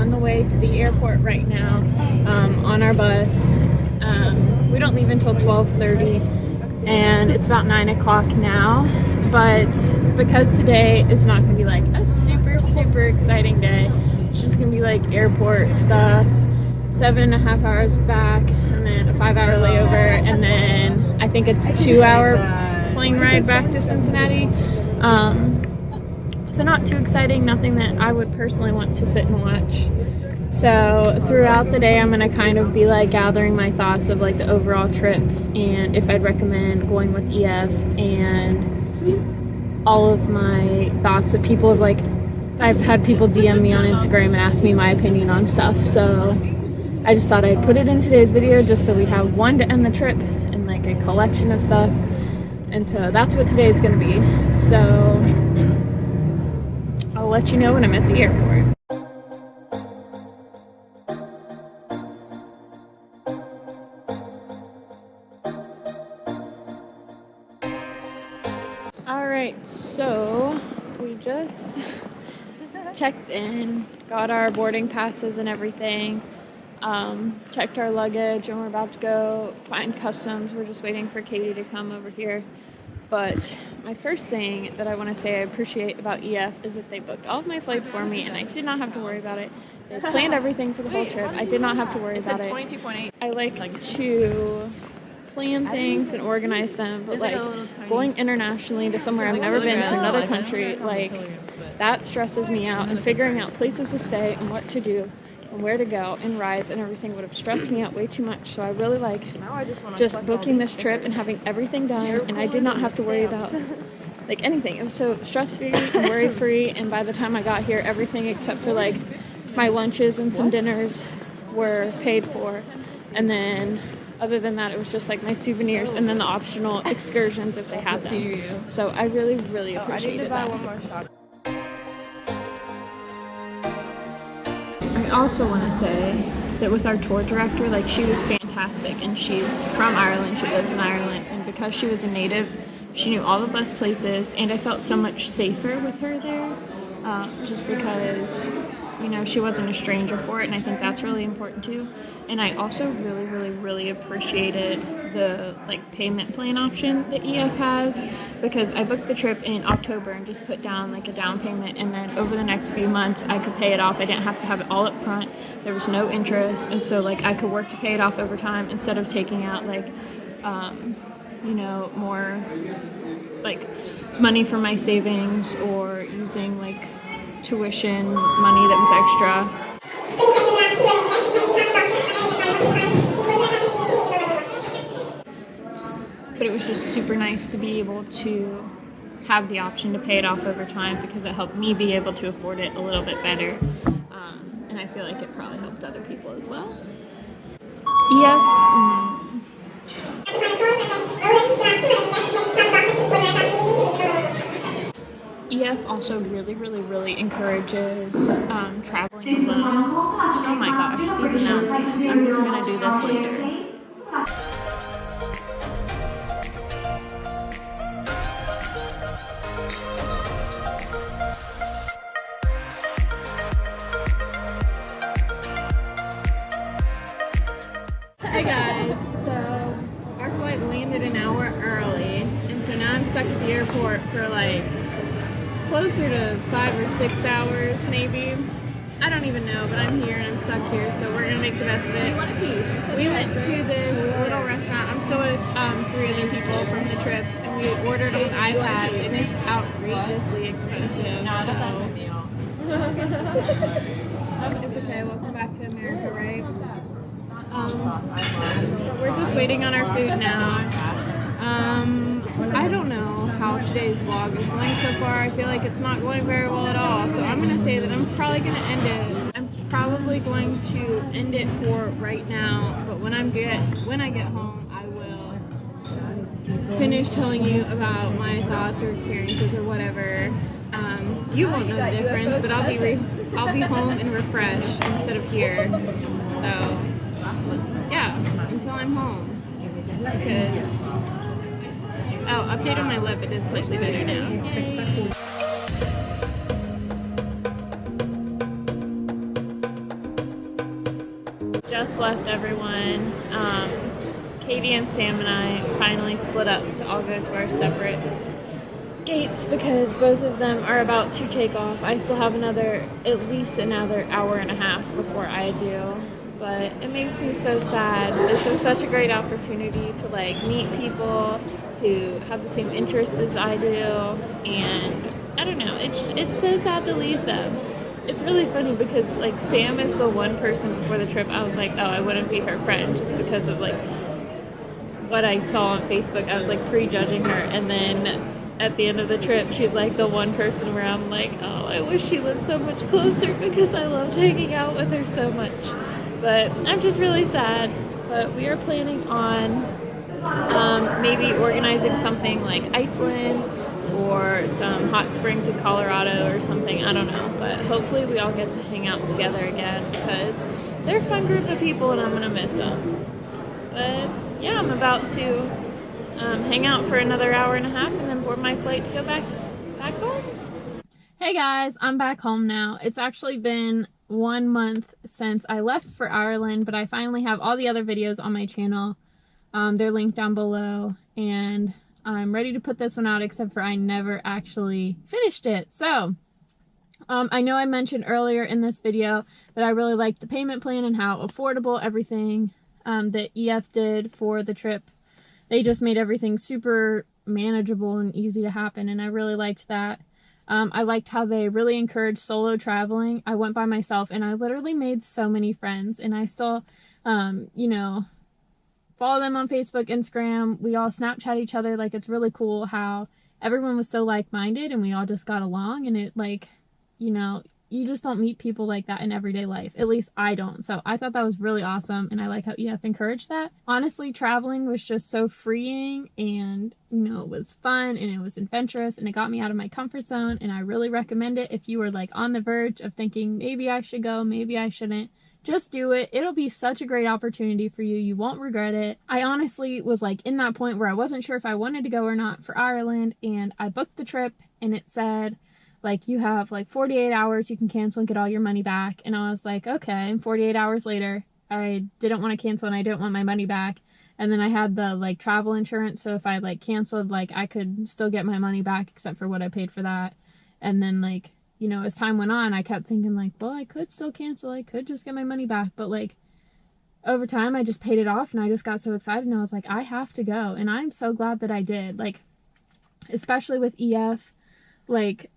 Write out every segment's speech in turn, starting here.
on the way to the airport right now, on our bus. We don't leave until 12:30, and it's about 9 o'clock now. But because today is not going to be like a super exciting day, it's just going to be like airport stuff, 7.5 hours back, and then a 5-hour layover, and then I think a 2-hour plane ride back to Cincinnati. So not too exciting, nothing that I would personally want to sit and watch. So throughout the day, I'm going to kind of be like gathering my thoughts of like the overall trip, and if I'd recommend going with EF, and all of my thoughts that people have, like, I've had people DM me on Instagram and ask me my opinion on stuff. So I just thought I'd put it in today's video just so we have one to end the trip and like a collection of stuff. And so that's what today is going to be. So I'll let you know when I'm at the airport. Alright, so we just checked in, got our boarding passes and everything, checked our luggage, and we're about to go find customs. We're just waiting for Katie to come over here. But my first thing that I want to say I appreciate about EF is that they booked all of my flights for me, and I did not have to worry about it. They planned everything for the whole trip. I did not have to worry about it. I like to plan things and organize them, but like going internationally to somewhere I've never been, to another country, like that stresses me out, and figuring out places to stay and what to do and where to go and rides and everything would have stressed me out way too much. So I really like just booking this trip and having everything done, and I did not have to worry about like anything. It was so stress-free and worry-free, and by the time I got here, everything except for like my lunches and some dinners were paid for, and then other than that, it was just like my souvenirs and then the optional excursions if they had them. So I really appreciated that. I also want to say that with our tour director, like, she was fantastic, and she's from Ireland, she lives in Ireland, and because she was a native, she knew all the best places, and I felt so much safer with her there, just because, you know, she wasn't a stranger for it, and I think that's really important too. And I also really appreciated the like payment plan option that EF has, because I booked the trip in October and just put down like a down payment, and then over the next few months I could pay it off. I didn't have to have it all up front. There was no interest, and so like I could work to pay it off over time instead of taking out like you know, more like money from my savings or using like tuition money that was extra. But it was just super nice to be able to have the option to pay it off over time, because it helped me be able to afford it a little bit better. And I feel like it probably helped other people as well. EF also really encourages traveling alone. Oh my gosh, these announcements. I'm just gonna do this later. Hey guys, so our flight landed an hour early, and so now I'm stuck at the airport for like closer to 5 or 6 hours maybe. I don't even know, but I'm here and I'm stuck here, so we're gonna make the best of it. We went to this little restaurant. I'm still with 3 other people from the trip, and we ordered on iPads, and it's outrageously expensive. It's okay, welcome back to America, right? We're just waiting on our food now. I don't know how today's vlog is going so far. I feel like it's not going very well at all, so I'm going to say that I'm probably going to end it. I'm probably going to end it for right now, but when I get home, I will finish telling you about my thoughts or experiences or whatever. You won't know the difference, but I'll be home and refreshed instead of here. So yeah, until I'm home. Because, update on my lip, it is slightly better now. Yay. Just left everyone. Katie and Sam and I finally split up to all go to our separate gates because both of them are about to take off. I still have at least another hour and a half before I do, but it makes me so sad. This was such a great opportunity to like meet people who have the same interests as I do, and I don't know, it's so sad to leave them. It's really funny because like Sam is the one person before the trip I was like, oh, I wouldn't be her friend just because of like what I saw on Facebook. I was like prejudging her, and then at the end of the trip, she's like the one person where I'm like, oh, I wish she lived so much closer because I loved hanging out with her so much. But I'm just really sad. But we are planning on maybe organizing something like Iceland or some hot springs in Colorado or something. I don't know. But hopefully we all get to hang out together again because they're a fun group of people and I'm going to miss them. But yeah, I'm about to hang out for another hour and a half and then board my flight to go back home. Hey guys, I'm back home now. It's actually been 1 month since I left for Ireland, but I finally have all the other videos on my channel. They're linked down below, and I'm ready to put this one out, except for I never actually finished it. So I know I mentioned earlier in this video that I really liked the payment plan and how affordable everything that EF did for the trip. They just made everything super manageable and easy to happen, and I really liked that. I liked how they really encouraged solo traveling. I went by myself, and I literally made so many friends, and I still, you know, follow them on Facebook, Instagram. We all Snapchat each other. Like, it's really cool how everyone was so like-minded, and we all just got along, and it, like, you know, you just don't meet people like that in everyday life. At least I don't. So I thought that was really awesome, and I like how EF encouraged that. Honestly, traveling was just so freeing, and, you know, it was fun, and it was adventurous, and it got me out of my comfort zone, and I really recommend it if you were, like, on the verge of thinking, maybe I should go, maybe I shouldn't. Just do it. It'll be such a great opportunity for you. You won't regret it. I honestly was, like, in that point where I wasn't sure if I wanted to go or not for Ireland, and I booked the trip, and it said, like, you have like 48 hours, you can cancel and get all your money back. And I was like, okay. And 48 hours later, I didn't want to cancel and I didn't want my money back. And then I had the like travel insurance, so if I like canceled, like I could still get my money back except for what I paid for that. And then, like, you know, as time went on, I kept thinking like, well, I could still cancel, I could just get my money back. But like over time, I just paid it off, and I just got so excited, and I was like, I have to go. And I'm so glad that I did. Like, especially with EF, like,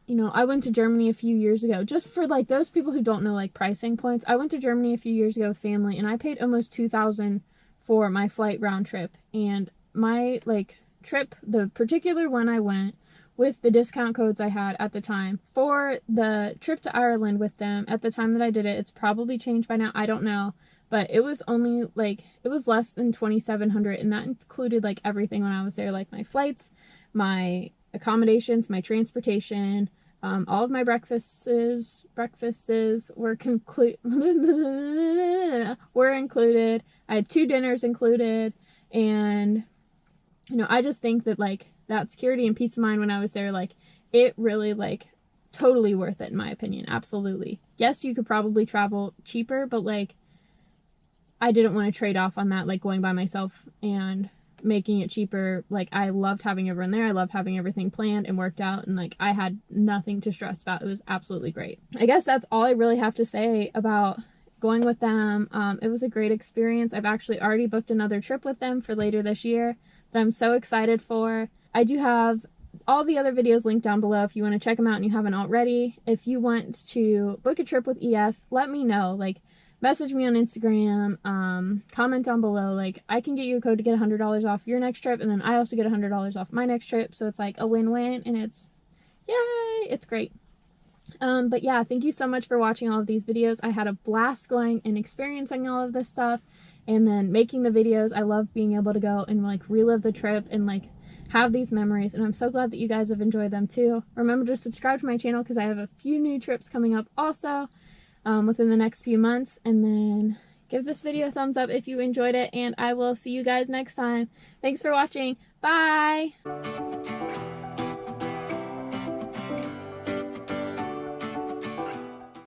you know, I went to Germany a few years ago, just for, like, those people who don't know, like, pricing points. I went to Germany a few years ago with family, and I paid almost $2,000 for my flight round trip. And my, like, trip, the particular one I went, with the discount codes I had at the time, for the trip to Ireland with them, at the time that I did it, it's probably changed by now, I don't know, but it was only, like, it was less than $2,700, and that included, like, everything when I was there, like, my flights, my accommodations, my transportation, all of my breakfasts were included. I had 2 dinners included, and, you know, I just think that, like, that security and peace of mind when I was there, like, it really, like, totally worth it, in my opinion. Absolutely. Yes, you could probably travel cheaper, but, like, I didn't want to trade off on that, like, going by myself and making it cheaper. Like, I loved having everyone there. I loved having everything planned and worked out, and, like, I had nothing to stress about. It was absolutely great. I guess that's all I really have to say about going with them. It was a great experience. I've actually already booked another trip with them for later this year that I'm so excited for. I do have all the other videos linked down below if you want to check them out and you haven't already. If you want to book a trip with EF, let me know. Like, message me on Instagram, comment down below. Like, I can get you a code to get $100 off your next trip, and then I also get $100 off my next trip, so it's like a win-win, and it's, yay, it's great. But yeah, thank you so much for watching all of these videos. I had a blast going and experiencing all of this stuff, and then making the videos. I love being able to go and, like, relive the trip and, like, have these memories, and I'm so glad that you guys have enjoyed them too. Remember to subscribe to my channel because I have a few new trips coming up also. Within the next few months, and then give this video a thumbs up if you enjoyed it, and I will see you guys next time. Thanks for watching. Bye!